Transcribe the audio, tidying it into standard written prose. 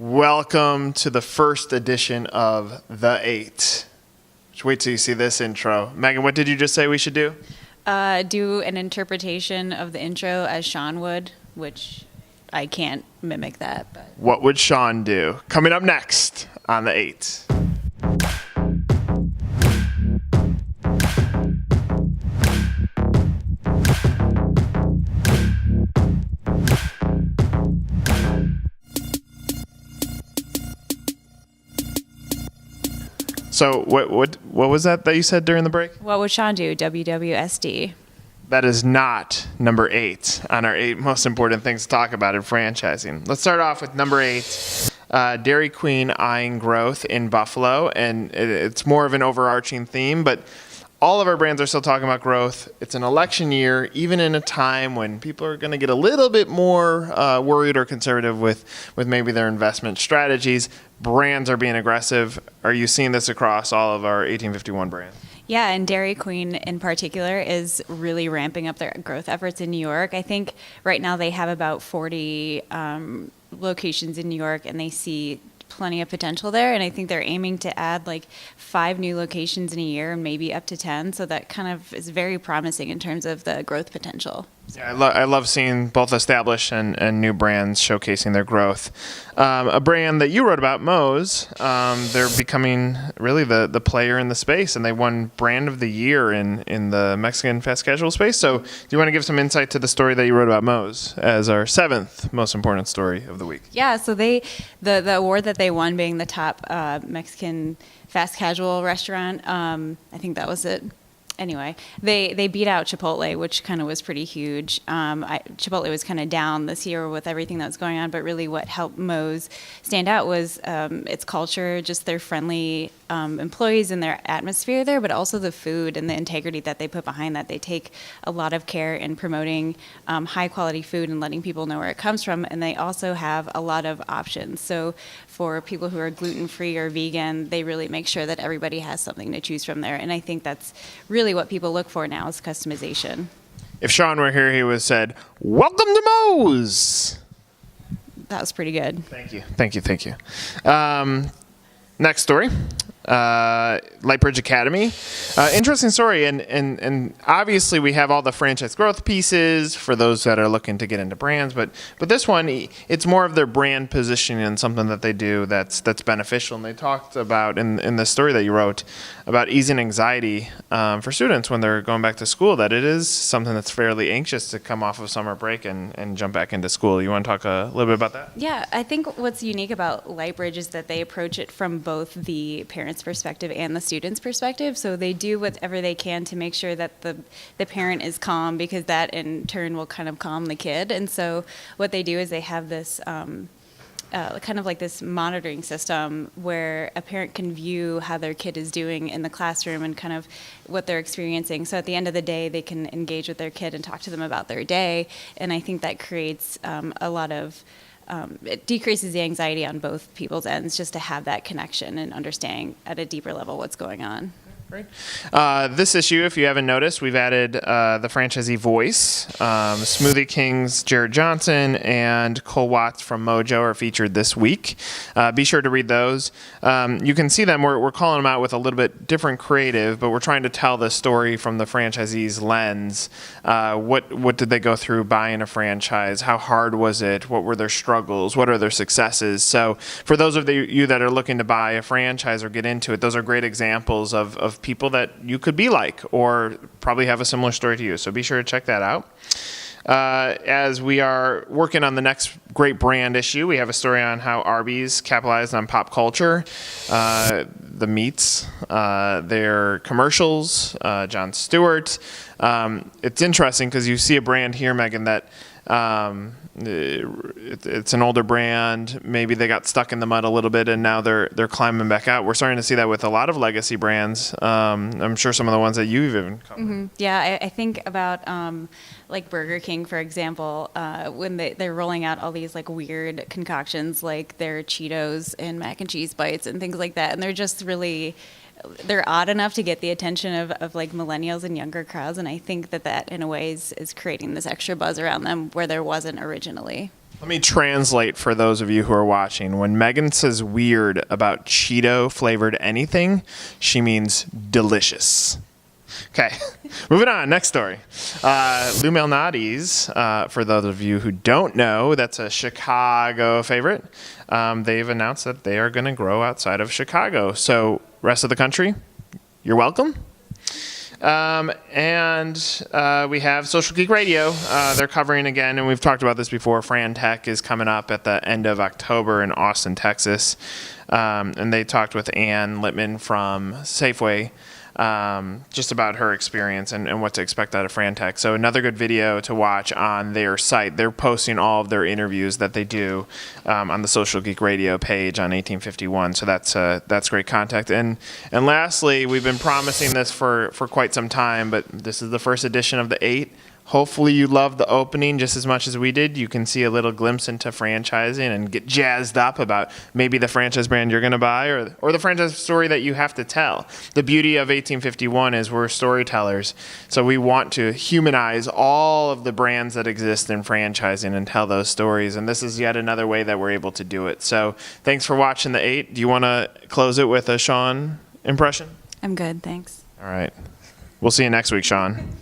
Welcome to the first edition of The Eight. Just wait till you see this intro. Megan, what did you just say we should do? Do an interpretation of the intro as Sean would, which I can't mimic that. But What would Sean do? Coming up next on The Eight. So what was that you said during the break? what would Sean do? WWSD. That is not number 8 on our 8 most important things to talk about in franchising. Let's start off with number 8, Dairy Queen eyeing growth in Buffalo. And it's more of an overarching theme, but all of our brands are still talking about growth. It's an election year, even in a time when people are going to get a little bit more worried or conservative with maybe their investment strategies. Brands are being aggressive. Are you seeing this across all of our 1851 brands? Yeah, and Dairy Queen in particular is really ramping up their growth efforts in New York. I think right now they have about 40 locations in New York, and they see plenty of potential there. And I think they're aiming to add like 5 new locations in a year and maybe up to 10. So that kind of is very promising in terms of the growth potential. Yeah, I love seeing both established and new brands showcasing their growth. A brand that you wrote about, Moes, they're becoming really the player in the space, and they won Brand of the Year in the Mexican fast casual space. So do you want to give some insight to the story that you wrote about Moes as our 7th most important story of the week? Yeah, so the award that they won being the top Mexican fast casual restaurant, I think that was it. Anyway, they beat out Chipotle, which kind of was pretty huge. Chipotle was kind of down this year with everything that was going on, but really what helped Moes stand out was its culture, just their friendly employees and their atmosphere there, but also the food and the integrity that they put behind that. They take a lot of care in promoting high quality food and letting people know where it comes from, and they also have a lot of options. So for people who are gluten-free or vegan, they really make sure that everybody has something to choose from there. And I think that's really what people look for now is customization. If Sean were here, he would have said, "Welcome to Moes." That was pretty good. Thank you. Next story. Lighthouse Academy. Interesting story, and obviously we have all the franchise growth pieces for those that are looking to get into brands, but this one, it's more of their brand positioning and something that they do that's beneficial. And they talked about in the story that you wrote about easing anxiety for students when they're going back to school, that it is something that's fairly anxious to come off of summer break and jump back into school. You want to talk a little bit about that? Yeah, I think what's unique about Lightbridge is that they approach it from both the parents' perspective and the student's perspective. So they do whatever they can to make sure that the parent is calm, because that in turn will kind of calm the kid. And so what they do is they have this kind of like this monitoring system where a parent can view how their kid is doing in the classroom and kind of what they're experiencing. So at the end of the day, they can engage with their kid and talk to them about their day. And I think that creates a lot of it decreases the anxiety on both people's ends, just to have that connection and understanding at a deeper level what's going on. Great. This issue, if you haven't noticed, we've added the franchisee voice. Smoothie King's Jared Johnson and Cole Watts from Mojo are featured this week. Be sure to read those. You can see them. We're calling them out with a little bit different creative, but we're trying to tell the story from the franchisee's lens. What did they go through buying a franchise? How hard was it? What were their struggles? What are their successes? So for those of you that are looking to buy a franchise or get into it, those are great examples of people that you could be like or probably have a similar story to you. So be sure to check that out. As we are working on the next great brand issue, we have a story on how Arby's capitalized on pop culture, the meats, their commercials, Jon Stewart. It's interesting because you see a brand here, Megan, that it's an older brand. Maybe they got stuck in the mud a little bit, and now they're climbing back out. We're starting to see that with a lot of legacy brands. I'm sure some of the ones that you've even covered. Mm-hmm. Yeah, I think about like Burger King, for example, when they're rolling out all these like weird concoctions, like their Cheetos and mac and cheese bites and things like that, and they're just really. They're odd enough to get the attention of like millennials and younger crowds, and I think that in a way is creating this extra buzz around them where there wasn't originally. Let me translate for those of you who are watching. When Megan says weird about Cheeto flavored anything, she delicious. Okay, moving on. Next story. Lou Malnati's, for those of you who don't know, that's a Chicago favorite. They've announced that they are going to grow outside of Chicago. So, rest of the country, you're welcome. We have Social Geek Radio. They're covering again, and we've talked about this before. Fran Tech is coming up at the end of October in Austin, Texas. And they talked with Ann Littman from Safeway just about her experience and what to expect out of Fran Tech. So another good video to watch on their site. They're posting all of their interviews that they do on the Social Geek Radio page on 1851. So that's great content. And lastly, we've been promising this for quite some time, but this is the first edition of the 8. Hopefully you loved the opening just as much as we did. You can see a little glimpse into franchising and get jazzed up about maybe the franchise brand you're going to buy or the franchise story that you have to tell. The beauty of 1851 is we're storytellers, so we want to humanize all of the brands that exist in franchising and tell those stories, and this is yet another way that we're able to do it. So thanks for watching the 8. Do you want to close it with a Sean impression? I'm good, thanks. All right. We'll see you next week, Sean.